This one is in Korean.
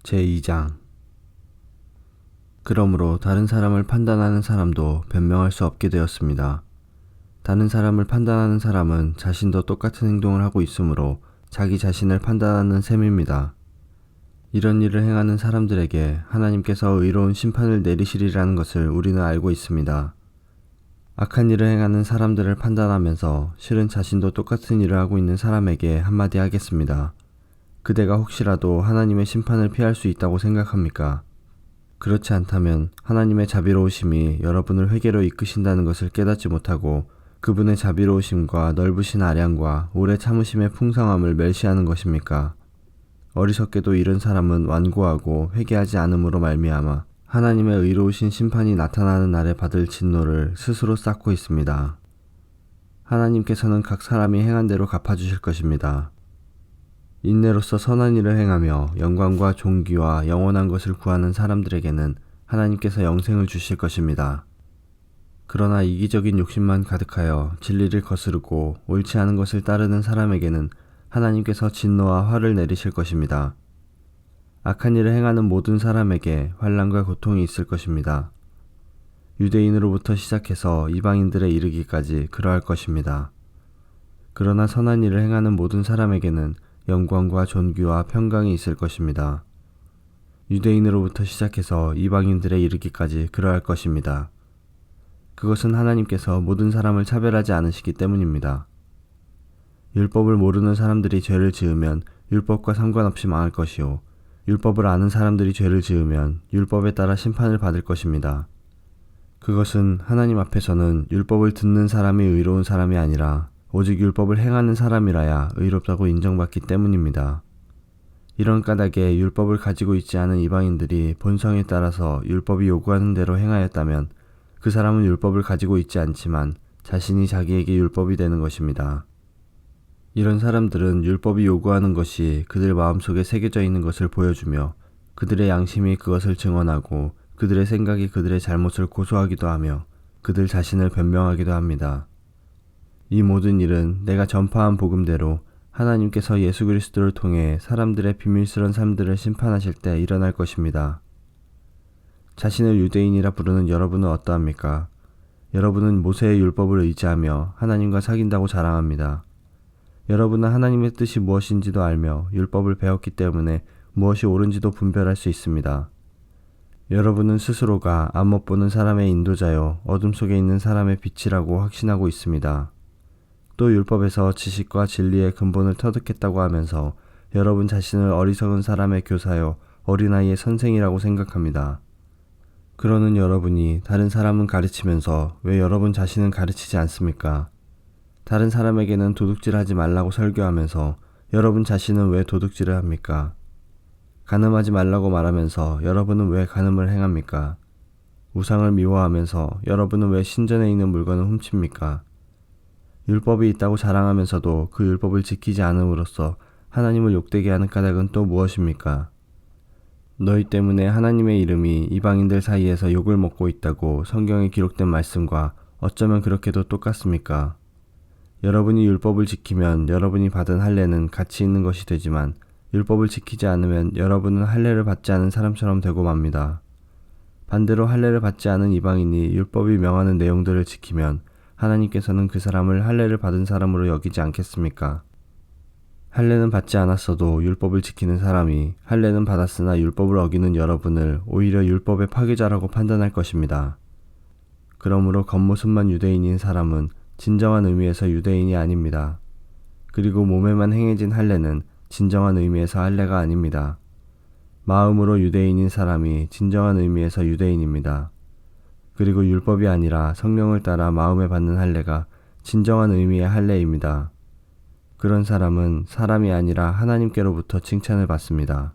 제2장. 그러므로 다른 사람을 판단하는 사람도 변명할 수 없게 되었습니다. 다른 사람을 판단하는 사람은 자신도 똑같은 행동을 하고 있으므로 자기 자신을 판단하는 셈입니다. 이런 일을 행하는 사람들에게 하나님께서 의로운 심판을 내리시리라는 것을 우리는 알고 있습니다. 악한 일을 행하는 사람들을 판단하면서 실은 자신도 똑같은 일을 하고 있는 사람에게 한마디 하겠습니다. 그대가 혹시라도 하나님의 심판을 피할 수 있다고 생각합니까? 그렇지 않다면 하나님의 자비로우심이 여러분을 회개로 이끄신다는 것을 깨닫지 못하고 그분의 자비로우심과 넓으신 아량과 오래 참으심의 풍성함을 멸시하는 것입니까? 어리석게도 이런 사람은 완고하고 회개하지 않음으로 말미암아 하나님의 의로우신 심판이 나타나는 날에 받을 진노를 스스로 쌓고 있습니다. 하나님께서는 각 사람이 행한 대로 갚아주실 것입니다. 인내로서 선한 일을 행하며 영광과 존귀와 영원한 것을 구하는 사람들에게는 하나님께서 영생을 주실 것입니다. 그러나 이기적인 욕심만 가득하여 진리를 거스르고 옳지 않은 것을 따르는 사람에게는 하나님께서 진노와 화를 내리실 것입니다. 악한 일을 행하는 모든 사람에게 환난과 고통이 있을 것입니다. 유대인으로부터 시작해서 이방인들에 이르기까지 그러할 것입니다. 그러나 선한 일을 행하는 모든 사람에게는 영광과 존귀와 평강이 있을 것입니다. 유대인으로부터 시작해서 이방인들에 이르기까지 그러할 것입니다. 그것은 하나님께서 모든 사람을 차별하지 않으시기 때문입니다. 율법을 모르는 사람들이 죄를 지으면 율법과 상관없이 망할 것이요 율법을 아는 사람들이 죄를 지으면 율법에 따라 심판을 받을 것입니다. 그것은 하나님 앞에서는 율법을 듣는 사람이 의로운 사람이 아니라 오직 율법을 행하는 사람이라야 의롭다고 인정받기 때문입니다. 이런 까닭에 율법을 가지고 있지 않은 이방인들이 본성에 따라서 율법이 요구하는 대로 행하였다면 그 사람은 율법을 가지고 있지 않지만 자신이 자기에게 율법이 되는 것입니다. 이런 사람들은 율법이 요구하는 것이 그들 마음속에 새겨져 있는 것을 보여주며 그들의 양심이 그것을 증언하고 그들의 생각이 그들의 잘못을 고소하기도 하며 그들 자신을 변명하기도 합니다. 이 모든 일은 내가 전파한 복음대로 하나님께서 예수 그리스도를 통해 사람들의 비밀스러운 삶들을 심판하실 때 일어날 것입니다. 자신을 유대인이라 부르는 여러분은 어떠합니까? 여러분은 모세의 율법을 의지하며 하나님과 사귄다고 자랑합니다. 여러분은 하나님의 뜻이 무엇인지도 알며 율법을 배웠기 때문에 무엇이 옳은지도 분별할 수 있습니다. 여러분은 스스로가 안못 보는 사람의 인도자요 어둠 속에 있는 사람의 빛이라고 확신하고 있습니다. 또 율법에서 지식과 진리의 근본을 터득했다고 하면서 여러분 자신을 어리석은 사람의 교사요 어린아이의 선생이라고 생각합니다. 그러는 여러분이 다른 사람은 가르치면서 왜 여러분 자신은 가르치지 않습니까? 다른 사람에게는 도둑질하지 말라고 설교하면서 여러분 자신은 왜 도둑질을 합니까? 간음하지 말라고 말하면서 여러분은 왜 간음을 행합니까? 우상을 미워하면서 여러분은 왜 신전에 있는 물건을 훔칩니까? 율법이 있다고 자랑하면서도 그 율법을 지키지 않음으로써 하나님을 욕되게 하는 까닭은 또 무엇입니까? 너희 때문에 하나님의 이름이 이방인들 사이에서 욕을 먹고 있다고 성경에 기록된 말씀과 어쩌면 그렇게도 똑같습니까? 여러분이 율법을 지키면 여러분이 받은 할례는 가치 있는 것이 되지만 율법을 지키지 않으면 여러분은 할례를 받지 않은 사람처럼 되고 맙니다. 반대로 할례를 받지 않은 이방인이 율법이 명하는 내용들을 지키면 하나님께서는 그 사람을 할례를 받은 사람으로 여기지 않겠습니까? 할례는 받지 않았어도 율법을 지키는 사람이 할례는 받았으나 율법을 어기는 여러분을 오히려 율법의 파괴자라고 판단할 것입니다. 그러므로 겉모습만 유대인인 사람은 진정한 의미에서 유대인이 아닙니다. 그리고 몸에만 행해진 할례는 진정한 의미에서 할례가 아닙니다. 마음으로 유대인인 사람이 진정한 의미에서 유대인입니다. 그리고 율법이 아니라 성령을 따라 마음에 받는 할례가 진정한 의미의 할례입니다. 그런 사람은 사람이 아니라 하나님께로부터 칭찬을 받습니다.